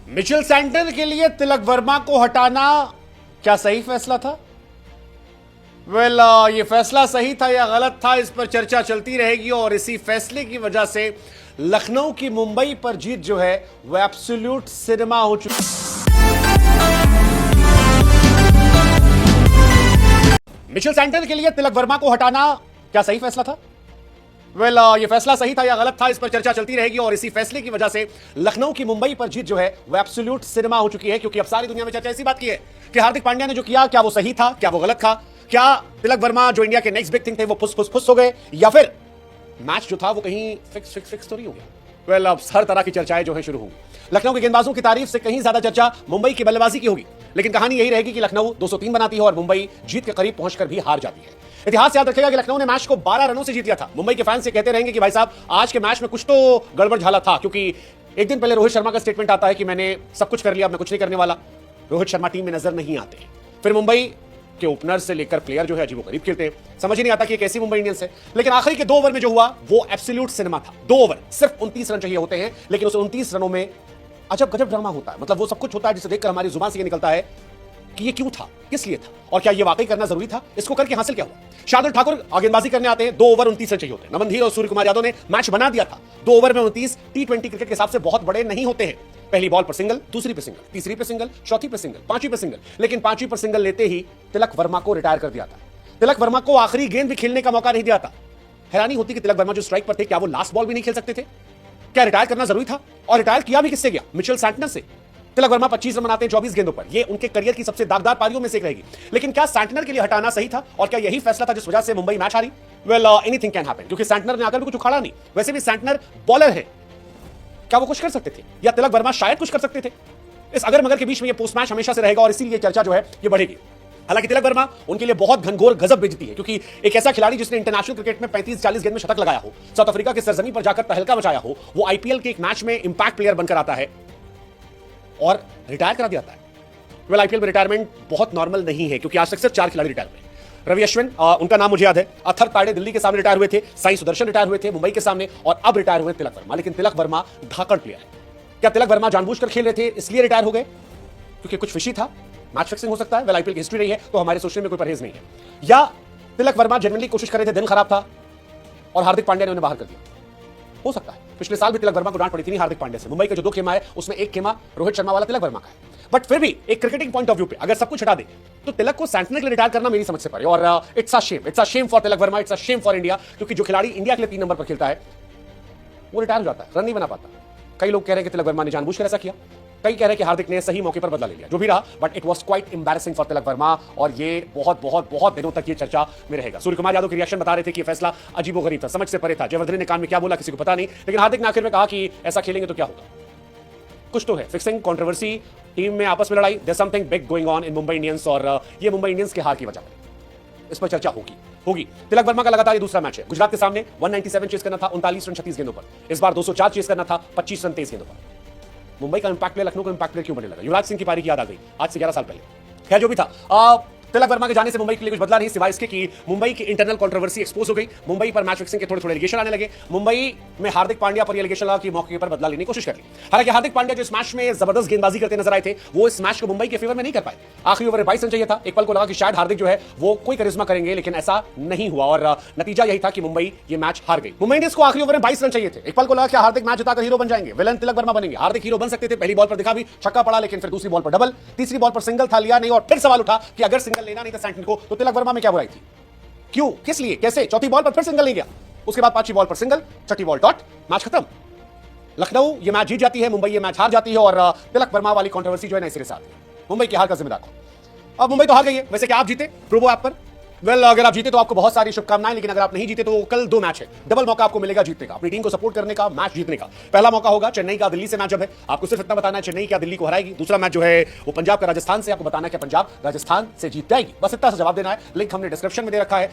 Mitchell Santner के लिए तिलक वर्मा को हटाना क्या सही फैसला था? ये फैसला सही था या गलत था, इस पर चर्चा चलती रहेगी। और इसी फैसले की वजह से लखनऊ की मुंबई पर जीत जो है वो एब्सोल्यूट सिनेमा हो चुकी है। मिचेल सैंटनर के लिए तिलक वर्मा को हटाना क्या सही फैसला था? ये फैसला सही था या गलत था, इस पर चर्चा चलती रहेगी। और इसी फैसले की वजह से लखनऊ की मुंबई पर जीत जो है वो एब्सोल्यूट सिनेमा हो चुकी है। क्योंकि अब सारी दुनिया में चर्चा इसी बात की है कि हार्दिक पांड्या ने जो किया क्या वो सही था, क्या वो गलत था, क्या तिलक वर्मा जो इंडिया के नेक्स्ट बिग थिंग थे वो फुस हो गए, या फिर मैच जो था वो कहीं फिक्स तो नहीं हो गया। अब हर तरह की चर्चाएं जो है शुरू होंगी। लखनऊ के गेंदबाजों की तारीफ से कहीं ज्यादा चर्चा मुंबई की बल्लेबाजी की होगी। लेकिन कहानी यही रहेगी कि लखनऊ 203 बनाती है और मुंबई जीत के करीब पहुंचकर भी हार जाती है। इतिहास याद रखेगा कि लखनऊ ने मैच को 12 रनों से जीत लिया था। मुंबई के फैंस से कहते रहेंगे कि भाई साहब आज के मैच में कुछ तो गड़बड़ झाला था, क्योंकि एक दिन पहले रोहित शर्मा का स्टेटमेंट आता है कि मैंने सब कुछ कर लिया, अब मैं कुछ नहीं करने वाला। रोहित शर्मा टीम में नजर नहीं आते। फिर मुंबई के ओपनर से लेकर प्लेयर जो है अजीबोगरीब खेलते हैं, समझ ही नहीं आता कि कैसी मुंबई इंडियंस है। लेकिन आखिरी के 2 ओवर में जो हुआ वो एब्सोल्यूट सिनेमा था। 2 ओवर सिर्फ 29 रन चाहिए होते हैं, लेकिन उस 29 रनों में अजब गजब ड्रामा होता है। मतलब वो सब कुछ होता है जिसे देखकर हमारी जुबान से ये निकलता है कि ये क्यों था, किस लिए था, और क्या ये वाकई करना जरूरी था, इसको करके हासिल क्या हुआ। शार्दुल ठाकुर गेंदबाजी करने आते हैं, 2 ओवर 29 रन चाहिए होते हैं। नमन धीर और सूर्य कुमार यादव ने मैच बना दिया था। 2 ओवर में 29 टी20 क्रिकेट के हिसाब से बहुत बड़े नहीं होते हैं। पहली बॉल पर सिंगल, दूसरी पे सिंगल, तीसरी पे सिंगल, चौथी पे सिंगल, पांचवी पे सिंगल। लेकिन पांचवी पर सिंगल लेते ही तिलक वर्मा को रिटायर कर दिया था। तिलक वर्मा को आखिरी गेंद भी खेलने का मौका नहीं दिया था। हैरानी होती कि तिलक वर्मा जो स्ट्राइक पर थे, क्या वो लास्ट बॉल भी नहीं खेल सकते थे? क्या रिटायर करना जरूरी था? और रिटायर किया भी किससे गया? मिचेल सैंटनर से। तिलक वर्मा 25 रन बनाते हैं 24 गेंदों पर। ये उनके करियर की सबसे दागदार पारियों में से एक रहेगी। लेकिन क्या सैंटनर के लिए हटाना सही था, और क्या यही फैसला था जिस वजह से मुंबई मैच हारी? एनीथिंग कैन हैपन, क्योंकि सैंटनर ने आकर भी कुछ उखाड़ा नहीं। वैसे भी सैंटनर बॉलर है, क्या वो कुछ कर सकते थे, या तिलक वर्मा शायद कुछ कर सकते थे? इस अगर मगर के बीच में ये पोस्ट मैच हमेशा से रहेगा और इसीलिए चर्चा जो है ये बढ़ेगी। हालांकि तिलक वर्मा उनके लिए बहुत घनघोर गजब बेइज्जती है, क्योंकि एक ऐसा खिलाड़ी जिसने इंटरनेशनल क्रिकेट में 35-40 गेंद में शतक लगाया हो, साउथ अफ्रीका के सरजमीन पर जाकर तहलका मचाया हो, वो आईपीएल के एक मैच में इंपैक्ट प्लेयर बनकर आता है और रिटायर करा दिया जाता है। आईपीएल में रिटायरमेंट बहुत नॉर्मल नहीं है, क्योंकि आज तक सिर्फ 4 खिलाड़ी रिटायर हुए। रवि अश्विन, उनका नाम मुझे याद है, अथर ताड़े दिल्ली के सामने रिटायर हुए थे, साई सुदर्शन रिटायर हुए थे मुंबई के सामने, और अब रिटायर हुए तिलक वर्मा। लेकिन तिलक वर्मा धाकड़ प्लेयर है। क्या तिलक वर्मा जानबूझकर खेल रहे थे इसलिए रिटायर हो गए क्योंकि कुछ फिशी था? मैच फिक्सिंग हो सकता है। आईपीएल की हिस्ट्री रही है तो हमारे सोचने में कोई परहेज नहीं है। या तिलक वर्मा जेन्युइनली कोशिश कर रहे थे, दिन खराब था और हार्दिक पांड्या ने उन्हें बाहर कर दिया? हो सकता है। पिछले साल भी तिलक वर्मा को डांट पड़ी थी हार्दिक पांड्या से। मुंबई का जो 2 खेमा है उसमें एक खेमा रोहित शर्मा वाला तिलक वर्मा का है। बट फिर भी एक क्रिकेटिंग पॉइंट ऑफ व्यू पे अगर सब कुछ हटा दे तो तिलक को सैंटनर के लिए रिटायर करना मेरी समझ से परे। और it's a shame for Tilak Verma, it's a shame for India. क्योंकि जो खिलाड़ी इंडिया के लिए 3 नंबर पर खेलता है वो रिटायर हो जाता है, रन नहीं बना पाता। कई लोग कह रहे हैं कि तिलक वर्मा ने जानबूझकर ऐसा किया, कई कह रहे हैं कि हार्दिक ने सही मौके पर बदला ले लिया। जो भी रहा, but it was quite embarrassing for Tilak Varma, और ये बहुत बहुत बहुत दिनों तक ये चर्चा में रहेगा। सूर्य कुमार यादव के रिएक्शन बता रहे थे कि ये फैसला अजीबोगरीब था, समझ से परे था। जयवर्धने ने कान में क्या बोला किसी को पता नहीं, लेकिन हार्दिक ने आखिर में कहा कि ऐसा खेलेंगे तो क्या होगा। कुछ तो है, फिक्सिंग, कंट्रोवर्सी, टीम में आपस में लड़ाई, there something big going on in Mumbai Indians. और ये मुंबई इंडियंस के हार की वजह है, इस पर चर्चा होगी। तिलक वर्मा का लगातार ये दूसरा मैच है। गुजरात के सामने 197 चेस करना था 39 रन 36 गेंदों पर। इस बार 204 चेस करना था 25 रन 23 गेंदों पर। मुंबई का इंपैक्ट प्लेयर लखनऊ का इंपैक्ट प्लेयर क्यों बनने लगा? युवराज सिंह की पारी की याद आ गई आज से 11 साल पहले। खैर जो भी था, तिलक वर्मा के जाने से मुंबई के लिए कुछ बदला नहीं, सिवाय इसके कि मुंबई की इंटरनल कंट्रोवर्सी एक्सपोज हो गई। मुंबई पर मैच फिक्सिंग के थोड़े एलिगेशन आने लगे। मुंबई में हार्दिक पांड्या पर एलिगेशन लगा कि मौके पर बदला लेने की कोशिश कर ली। हालांकि हार्दिक पांड्या जो इस मैच में जबरदस्त गेंदबाजी करते नजर आए थे, वो इस मैच को मुंबई के फेवर में नहीं कर पाए। आखिरी ओवर 22 रन चाहिए था। एक पल को लगा कि शायद हार्दिक जो है वो कोई करिश्मा करेंगे, लेकिन ऐसा नहीं हुआ और नतीजा यही था कि मुंबई ये मैच हार गई। मुंबई इंडियंस को आखिरी ओवर में 22 रन चाहिए थे। एक पल को लगा कि हार्दिक मैच जिताकर हीरो बन जाएंगे, विलन तिलक वर्मा बनेंगे। हार्दिक हीरो बन सकते थे, पहली बॉल पर दिखा भी, छक्का पड़ा, लेकिन फिर दूसरी बॉल पर डबल, तीसरी बॉल पर सिंगल था, लिया नहीं। और फिर सवाल उठा कि अगर सिंगल लेना नहीं था सैंटनर को तो तिलक वर्मा में क्या बुराई थी, क्यों, किस लिए, कैसे? चौथी बॉल पर फिर सिंगल नहीं गया, उसके बाद 5वीं बॉल पर सिंगल, छठी बॉल डॉट, मैच खत्म। लखनऊ ये मैच जीत जाती है, मुंबई ये मैच हार जाती है। और तिलक वर्मा वाली कंट्रोवर्सी जो है ना इसके साथ मुंबई की हार का जिम्मेदार कौन? अब मुंबई तो हार गई है। वैसे क्या आप जीते प्रोबो ऐप पर? अगर आप जीते तो आपको बहुत सारी शुभकामनाएं, लेकिन अगर आप नहीं जीते तो कल 2 मैच है, डबल मौका आपको मिलेगा जीतने का, अपनी टीम को सपोर्ट करने का, मैच जीतने का। पहला मौका होगा चेन्नई का दिल्ली से मैच, जब है आपको सिर्फ इतना बताना है चेन्नई क्या दिल्ली को हराएगी। दूसरा मैच जो है वो पंजाब का राजस्थान से, आपको बताना है कि पंजाब राजस्थान से जीत जाएगी। बस इतना सा जवाब देना है। लिंक हमने डिस्क्रिप्शन में दे रखा है।